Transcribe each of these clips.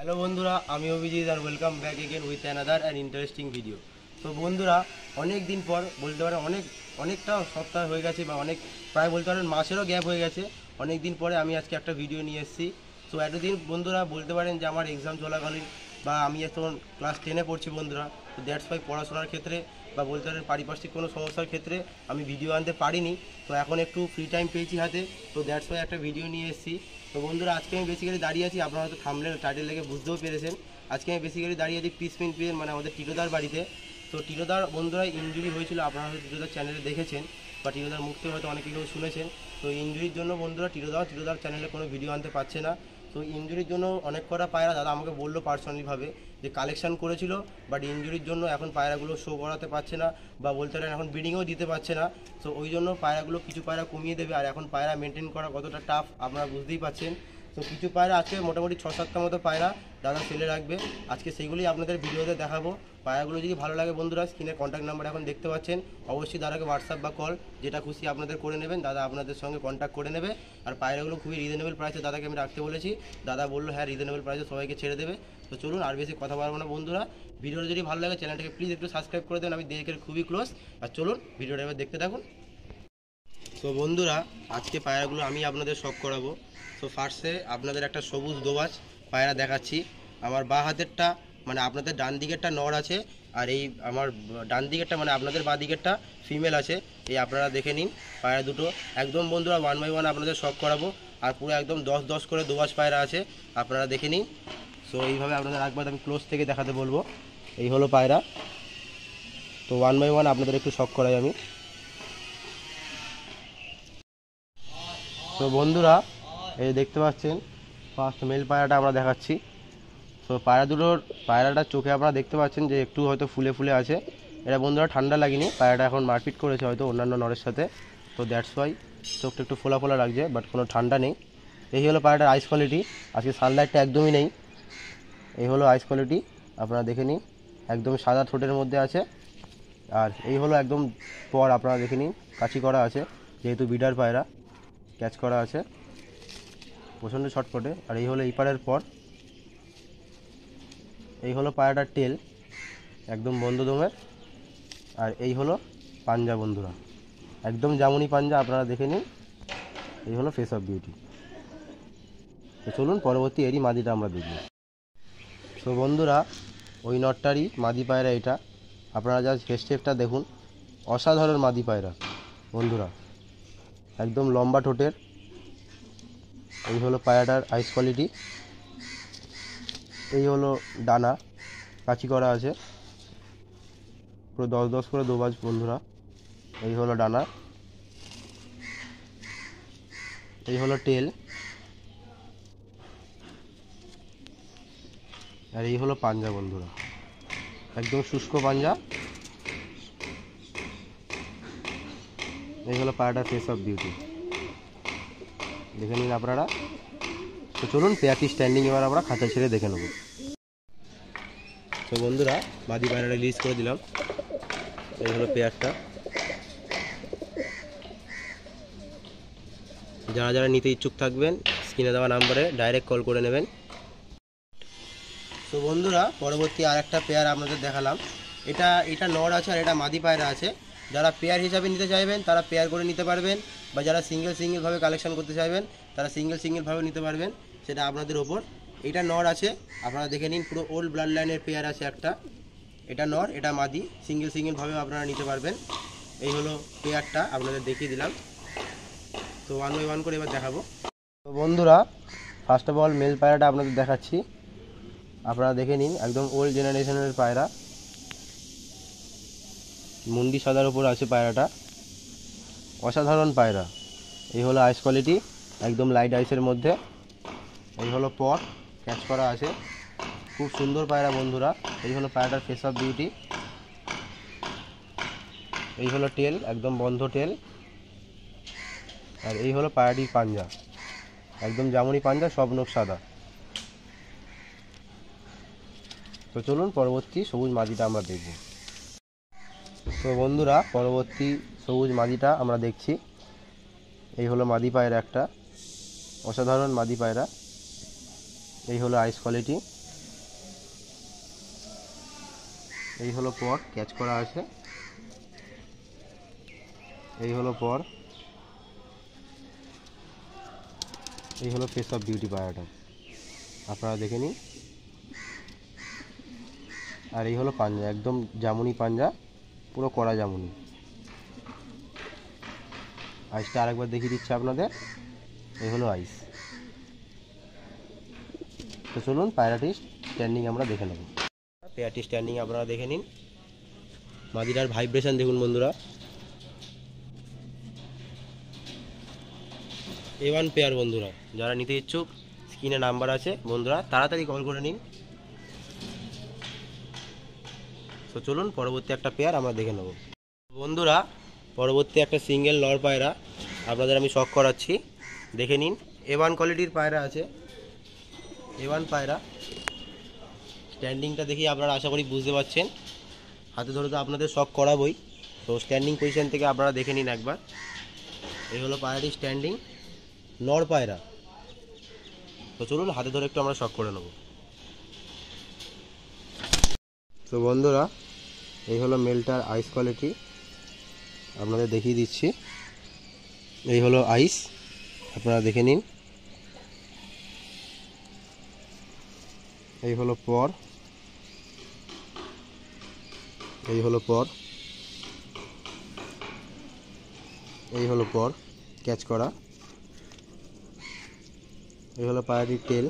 Hello বন্ধুরা, আমি অভিজিৎ আর welcome back again with another and interesting video. তো বন্ধুরা, অনেক দিন পর বলতে পারেন অনেকটা সপ্তাহ হয়ে গেছে বা প্রায় বলতে পারেন মাসেরও গ্যাপ হয়ে গেছে। অনেক দিন পরে আমি আজকে একটা ভিডিও নিয়ে এসেছি। তো এতদিন বন্ধুরা বলতে পারেন যে আমার এক্সাম চলাকালীন বা আমি এখন ক্লাস 10-এ পড়ছি বন্ধুরা। তো দ্যাটস ওয়াই পড়াশোনার ক্ষেত্রে বা বলতে পারেন পারিপার্শ্বিক কোনো সমস্যার ক্ষেত্রে আমি ভিডিও আনতে পারিনি। তো এখন একটু ফ্রি টাইম পেয়েছি হাতে, তো দ্যাটস ওয়াই একটা ভিডিও নিয়ে এসেছি। তো বন্ধুরা, আজকে আমি বেসিক্যালি দাঁড়িয়ে আছি, আপনারা হয়তো থাম্বনেল টাইটেল দেখে বুঝতেও পেরেছেন। আজকে আমি বেসিক্যালি দাঁড়িয়ে আছি পিসমিন পিএর মানে আমাদের টিটোদার বাড়িতে। তো টিটোদার বন্ধুরা ইনজুরি হয়েছিল, আপনারা হয়তো টিটোদার চ্যানেলে দেখেছেন বা টিটোদার মুখ থেকে হয়তো অনেক কিছু শুনেছেন। তো ইনজুরির জন্য বন্ধুরা টিটোদার চ্যানেলে কোনো ভিডিও আনতে পারছে না। তো ইনজুরির জন্য অনেক কটা পায়রা দাদা আমাকে বললো পার্সোনালিভাবে যে কালেকশন করেছিল, বাট ইনজুরির জন্য এখন পায়রাগুলো শো করাতে পারছে না বা বলতে পারেন এখন ব্রিডিংও দিতে পারছে না। তো ওই জন্য পায়রাগুলো কিছু পায়রা কমিয়ে দেবে, আর এখন পায়রা মেনটেন করা কতটা টাফ আপনারা বুঝতেই পারছেন। তো কিছু পায়রা আজকে মোটামুটি 6-7টা মতো পায়রা দাদা ফেলে রাখবে, আজকে সেইগুলি আপনাদের ভিডিওতে দেখাবো। পায়রাগুলো যদি ভালো লাগে বন্ধুরা, স্ক্রিনে কন্ট্যাক্ট নাম্বার এখন দেখতে পাচ্ছেন, অবশ্যই দাদাকে হোয়াটসঅ্যাপ বা কল যেটা খুশি আপনাদের করে নেবেন, দাদা আপনাদের সঙ্গে কন্ট্যাক্ট করে নেবে। আর পায়রাগুলো খুবই রিজনেবল প্রাইসে দাদাকে আমি রাখতে বলেছি, দাদা বললো হ্যাঁ রিজনেবল প্রাইসে সবাইকে ছেড়ে দেবে। তো চলুন আর বেশি কথা বলবো না বন্ধুরা, ভিডিওটা যদি ভালো লাগে চ্যানেলটাকে প্লিজ একটু সাবস্ক্রাইব করে দেবেন, আমি দেখে খুবই ক্লোজ। আর চলুন ভিডিওটা এবার দেখতে থাকুন। তো বন্ধুরা, আজকে পায়রাগুলো আমি আপনাদের শখ করাবো। তো ফার্স্টে আপনাদের একটা সবুজ দোবাজ পায়রা দেখাচ্ছি। আমার বাঁ হাতেরটা মানে আপনাদের ডান দিকেরটা নর আছে, আর এই আমার ডান দিকেরটা মানে আপনাদের বাঁ দিকেরটা ফিমেল আছে। এই আপনারা দেখে নিন পায়রা দুটো একদম বন্ধুরা 1 বাই 1 আপনাদের শখ করাবো। আর পুরো একদম 10-10 করে দোবাজ পায়রা আছে, আপনারা দেখে নিন। সো এইভাবে আপনাদের একবার আমি ক্লোজ থেকে দেখাতে বলবো। এই হলো পায়রা, তো 1 বাই 1 আপনাদের একটু শখ করাই আমি। তো বন্ধুরা, এই দেখতে পাচ্ছেন ফার্স্ট মেল পায়রাটা আমরা দেখাচ্ছি। তো পায়রাটার চোখে আপনারা দেখতে পাচ্ছেন যে একটু হয়তো ফুলে ফুলে আছে। এটা বন্ধুরা ঠান্ডা লাগেনি, পায়রাটা এখন মারপিট করেছে হয়তো অন্যান্য নরের সাথে, তো দ্যাটস ওয়াই চোখটা একটু ফোলা ফোলা লাগছে, বাট কোনো ঠান্ডা নেই। এই হলো পায়রাটার আইস কোয়ালিটি, আজকে সানলাইটটা একদমই নেই। এই হলো আইস কোয়ালিটি, আপনারা দেখে নিন, একদম সাদা ঠোঁটের মধ্যে আছে। আর এই হলো একদম পর, আপনারা দেখে নিন কাচি করা আছে, যেহেতু বিডার পায়রা ক্যাচ করা আছে প্রচণ্ড ছটফটে। আর এই হলো এই পাড়ের পর, এই হলো পায়রাটার টেল একদম বন্ধ দমের। আর এই হলো পাঞ্জা বন্ধুরা, একদম জামুনি পাঞ্জা, আপনারা দেখে নিন। এই হলো ফেস অফ বিউটি। তো চলুন পরবর্তী এরই মাদিটা আমরা দেখব। তো বন্ধুরা, ওই নটটারই মাদি পায়রা এটা, আপনারা যা ফেসটেপটা দেখুন, অসাধারণ মাদি পায়রা বন্ধুরা, একদম লম্বা ঠোঁটের। এই হলো পায়রাটার আইস কোয়ালিটি। এই হলো ডানা কাচি করা আছে, পুরো 10-10 করে দোবাজ বন্ধুরা। এই হলো ডানা, এই হলো টেল, আর এই হলো পাঞ্জা বন্ধুরা, একদম শুষ্ক পাঞ্জা। এই হলো পায়রাটার ফেস অফ বিউটি, দেখে নিন আপনারা। তো চলুন পেয়ারটি স্ট্যান্ডিং এবার আমরা খাঁচা ছেড়ে দেখে নেব। তো বন্ধুরা, মাদি পায়রাটা রিলিজ করে দিলাম, এই হলো পেয়ারটা। যারা যারা নিতে ইচ্ছুক থাকবেন স্ক্রিনে দেওয়া নাম্বারে ডাইরেক্ট কল করে নেবেন। তো বন্ধুরা, পরবর্তী আর একটা পেয়ার আপনাদের দেখালাম। এটা নর আছে আর এটা মাদি পায়রা আছে। যারা পেয়ার হিসাবে নিতে চাইবেন তারা পেয়ার করে নিতে পারবেন, বা যারা সিঙ্গেলভাবে কালেকশন করতে চাইবেন তারা সিঙ্গেলভাবে নিতে পারবেন, সেটা আপনাদের ওপর। এটা নর আছে, আপনারা দেখে নিন, পুরো ওল্ড ব্লাড লাইনের পেয়ার আছে একটা। এটা নর, এটা মাদি, সিঙ্গেলভাবে আপনারা নিতে পারবেন। এই হলো পেয়ারটা আপনাদের দেখিয়ে দিলাম। তো 1 বাই 1 করে এবার দেখাবো। তো বন্ধুরা, ফার্স্ট অফ অল মেল পায়রাটা আপনাদের দেখাচ্ছি, আপনারা দেখে নিন, একদম ওল্ড জেনারেশনের পায়রা, মুন্ডি সাদার উপর আছে পায়রাটা, অসাধারণ পায়রা। এই হলো আইস কোয়ালিটি, একদম লাইট আইসের মধ্যে। এই হলো পট ক্যাচ করা আছে, খুব সুন্দর পায়রা বন্ধুরা। এই হলো পায়রাটার ফেস অফ বিউটি। এই হলো টেল, একদম বন্ধ টেল। আর এই হলো পায়রাটির পাঞ্জা, একদম জামুনি পাঞ্জা, সব নখ সাদা। তো চলুন পরবর্তী সবুজ মাদিটা আমরা দেখব। তো বন্ধুরা, পরবর্তী সবুজ মাদিটা আমরা দেখছি। এই হলো মাদি পায়রা একটা, অসাধারণ মাদি পায়রা। এই হলো আইস কোয়ালিটি, এই হলো পর, ক্যাচ করা আছে। এই হলো পর, এই হলো ফেস অফ বিউটি পায়রাটা, আপনারা দেখে নিন। আর এই হলো পাঞ্জা, একদম জামুনি পাঞ্জা, পুরো কড়া জামুনি। আইসটা আরেকবার দেখিয়ে দিচ্ছি আপনাদের। এই হলো আইস। তো চলুন পায়রাটির স্ট্যান্ডিং আমরা দেখে নেব। পেয়ারটি স্ট্যান্ডিং আপনারা দেখে নিন। মাদিটার ভাইব্রেশন দেখুন বন্ধুরা। A1 পেয়ার বন্ধুরা, যারা নিতে ইচ্ছুক স্ক্রিনে নাম্বার আছে বন্ধুরা, তাড়াতাড়ি কল করে নিন। তো চলুন পরবর্তী একটা পেয়ার আমরা দেখে নেব বন্ধুরা। পরবর্তী একটা সিঙ্গেল নর পায়রা আপনাদের আমি শখ করাচ্ছি, দেখে নিন। A1 কোয়ালিটির পায়রা আছে, A1 পায়রা। স্ট্যান্ডিংটা দেখি আপনারা আশা করি বুঝতে পারছেন। হাতে ধরে তো আপনাদের শখ করাবই, তো স্ট্যান্ডিং পজিশন থেকে আপনারা দেখে নিন একবার। এই হলো পায়রাটির স্ট্যান্ডিং, নর পায়রা। তো চলুন হাতে ধরে একটু আমরা শখ করে নেব। তো বন্ধুরা, এই হলো মেলটার আইস কোয়ালিটি, আপনাদের দেখিয়ে দিচ্ছি। এই হলো আইস, আপনারা দেখে নিন। এই হলো পর, এই হলো পর, এই হলো পর, ক্যাচ করা। এই হলো পায়রাটির টেল।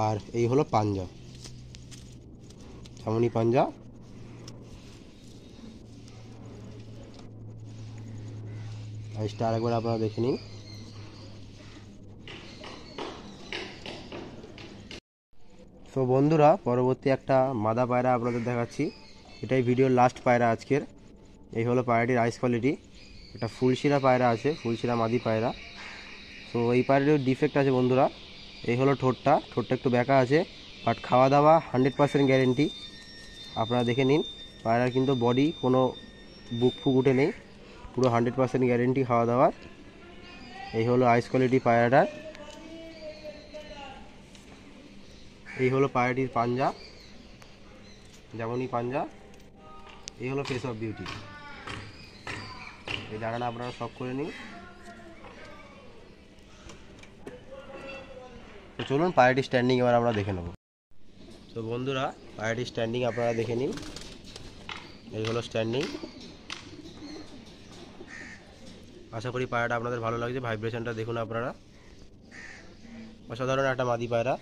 আর এই হলো পাঞ্জা, জামুনি পাঞ্জা। আইসটা আরেকবার আপনারা দেখে নিন। তো বন্ধুরা, পরবর্তী একটা মাদা পায়রা আপনাদের দেখাচ্ছি। এটাই ভিডিওর লাস্ট পায়রা আজকের। এই হলো পায়রাটির আইস কোয়ালিটি। একটা ফুলশিরা পায়রা আছে, ফুলশিরা মাদি পায়রা। তো এই পায়রাটির ডিফেক্ট আছে বন্ধুরা। এই হলো ঠোঁটটা, ঠোঁটটা একটু ব্যাকা আছে, বাট খাওয়া দাওয়া 100% গ্যারেন্টি। আপনারা দেখে নিন। পায়রার কিন্তু বডি কোনো বুক ফুক উঠে নেই, পুরো 100% গ্যারেন্টি খাওয়া দাওয়ার। এই হলো আইস কোয়ালিটি পায়রাটার। এই হলো পায়রাটির পাঞ্জা, যেমনই পাঞ্জা। এই হলো ফেস অফ বিউটি। এই জায়গাটা আপনারা শখ করে নিন। তো চলুন পায়রাটির স্ট্যান্ডিং এবার আমরা দেখে নেব। তো বন্ধুরা, পায়রাটির স্ট্যান্ডিং আপনারা দেখে নিন। এই হলো স্ট্যান্ডিং। আশা করি পায়রাটা আপনাদের ভালো লাগছে। ভাইব্রেশনটা দেখুন আপনারা, অসাধারণ একটা মাদি পায়রা।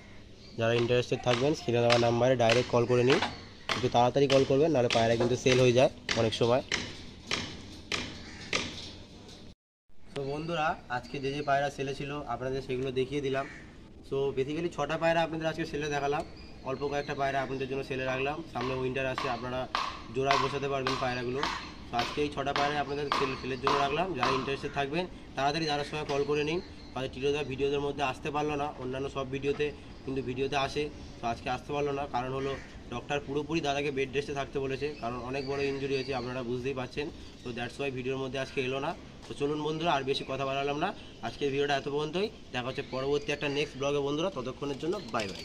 যারা ইন্টারেস্টেড থাকবেন স্ক্রিনে দেওয়া নাম্বারে ডাইরেক্ট কল করে নিন। একটু তাড়াতাড়ি কল করবেন, নাহলে পায়রা কিন্তু সেল হয়ে যায় অনেক সময়। তো বন্ধুরা, আজকে যে যে পায়রা সেলে ছিল আপনাদের সেগুলো দেখিয়ে দিলাম। সো বেসিক্যালি 6টা পায়রা আপনাদের আজকে সেলে দেখালাম। অল্প কয়েকটা পায়রা আপনাদের জন্য সেলে রাখলাম। সামনে উইন্টার আসছে, আপনারা জোড়ায় বসাতে পারবেন পায়রাগুলো। তো আজকে এই 6টা পায়রা আপনাদের সেলের জন্য রাখলাম। যারা ইন্টারেস্টেড থাকবেন তাড়াতাড়ি যারার সময় কল করে নিন। হয়তো টিরোদা ভিডিওদের মধ্যে আসতে পারলো না, অন্যান্য সব ভিডিওতে কিন্তু ভিডিওতে আসে। তো আজকে আসতে পারলো না, কারণ হলো ডক্টর পুরোপুরি দাদাকে বেড রেস্টে থাকতে বলেছে, কারণ অনেক বড় ইনজুরি হয়েছে, আপনারা বুঝতেই পারছেন। তো দ্যাটস ওয়াই ভিডিওর মধ্যে আজকে এলো না। তো চলুন বন্ধুরা, আর বেশি কথা বাড়ালাম না। আজকের ভিডিওটা এত পর্যন্তই। দেখা হচ্ছে পরবর্তী একটা নেক্সট ব্লগে বন্ধুরা। ততক্ষণের জন্য বাই বাই।